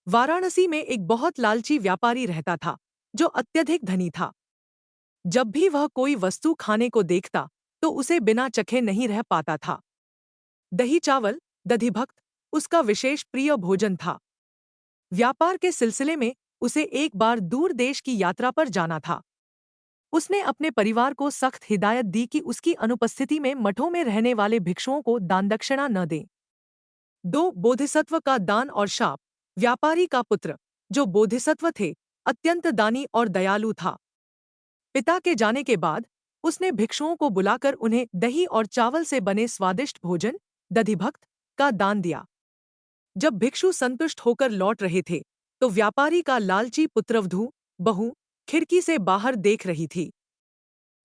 वाराणसी में एक बहुत लालची व्यापारी रहता था, जो अत्यधिक धनी था। जब भी वह कोई वस्तु खाने को देखता, तो उसे बिना चखे नहीं रह पाता था। दही चावल, दधिभक्त, उसका विशेष प्रिय भोजन था। व्यापार के सिलसिले में उसे एक बार दूर देश की यात्रा पर जाना था। उसने अपने परिवार को सख्त हिदायत दी कि उसकी अनुपस्थिति में मठों में रहने वाले भिक्षुओं को दान दक्षिणा न दें। दो बोधिसत्व का दान और शाप। व्यापारी का पुत्र, जो बोधिसत्व थे, अत्यंत दानी और दयालु था। पिता के जाने के बाद उसने भिक्षुओं को बुलाकर उन्हें दही और चावल से बने स्वादिष्ट भोजन, दधिभक्त, का दान दिया। जब भिक्षु संतुष्ट होकर लौट रहे थे, तो व्यापारी का लालची पुत्रवधू, बहू, खिड़की से बाहर देख रही थी।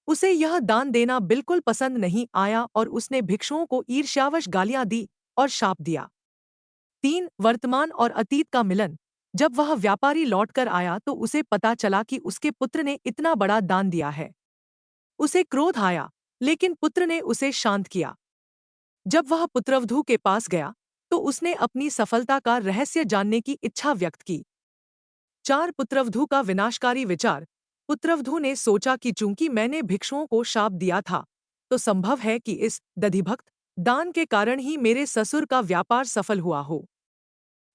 उसे यह दान देना बिल्कुल पसंद नहीं आया और उसने भिक्षुओं को ईर्ष्यावश गालियां दी और शाप दिया। 3 वर्तमान और अतीत का मिलन। जब वह व्यापारी लौटकर आया तो उसे पता चला कि उसके पुत्र ने इतना बड़ा दान दिया है। उसे क्रोध आया, लेकिन पुत्र ने उसे शांत किया। जब वह पुत्रवधू के पास गया, तो उसने अपनी सफलता का रहस्य जानने की इच्छा व्यक्त की। 4 पुत्रवधू का विनाशकारी विचार। पुत्रवधू ने सोचा कि चूंकि मैंने भिक्षुओं को शाप दिया था, तो संभव है कि इस दधिभक्त दान के कारण ही मेरे ससुर का व्यापार सफल हुआ हो।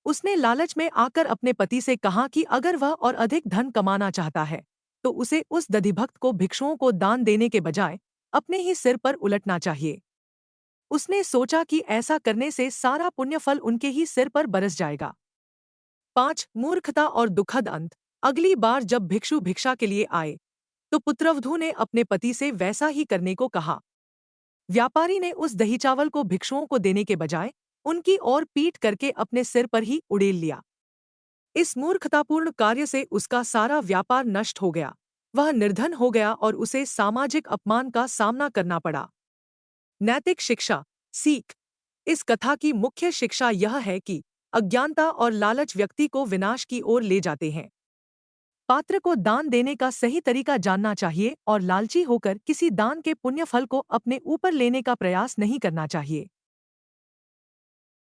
उसने लालच में आकर अपने पति से कहा कि अगर वह और अधिक धन कमाना चाहता है, तो उसे उस दधिभक्त को भिक्षुओं को दान देने के बजाय अपने ही सिर पर उलटना चाहिए। उसने सोचा कि ऐसा करने से सारा पुण्यफल उनके ही सिर पर बरस जाएगा। 5 मूर्खता और दुखद अंत। अगली बार जब भिक्षु भिक्षा के लिए आए, तो पुत्रवधू ने अपने पति से वैसा ही करने को कहा। व्यापारी ने उस दही चावल को भिक्षुओं को देने के बजाय उनकी ओर पीट करके अपने सिर पर ही उड़ेल लिया। इस मूर्खतापूर्ण कार्य से उसका सारा व्यापार नष्ट हो गया। वह निर्धन हो गया और उसे सामाजिक अपमान का सामना करना पड़ा। नैतिक शिक्षा, सीख। इस कथा की मुख्य शिक्षा यह है कि अज्ञानता और लालच व्यक्ति को विनाश की ओर ले जाते हैं। पात्र को दान देने का सही तरीका जानना चाहिए और लालची होकर किसी दान के पुण्य फल को अपने ऊपर लेने का प्रयास नहीं करना चाहिए।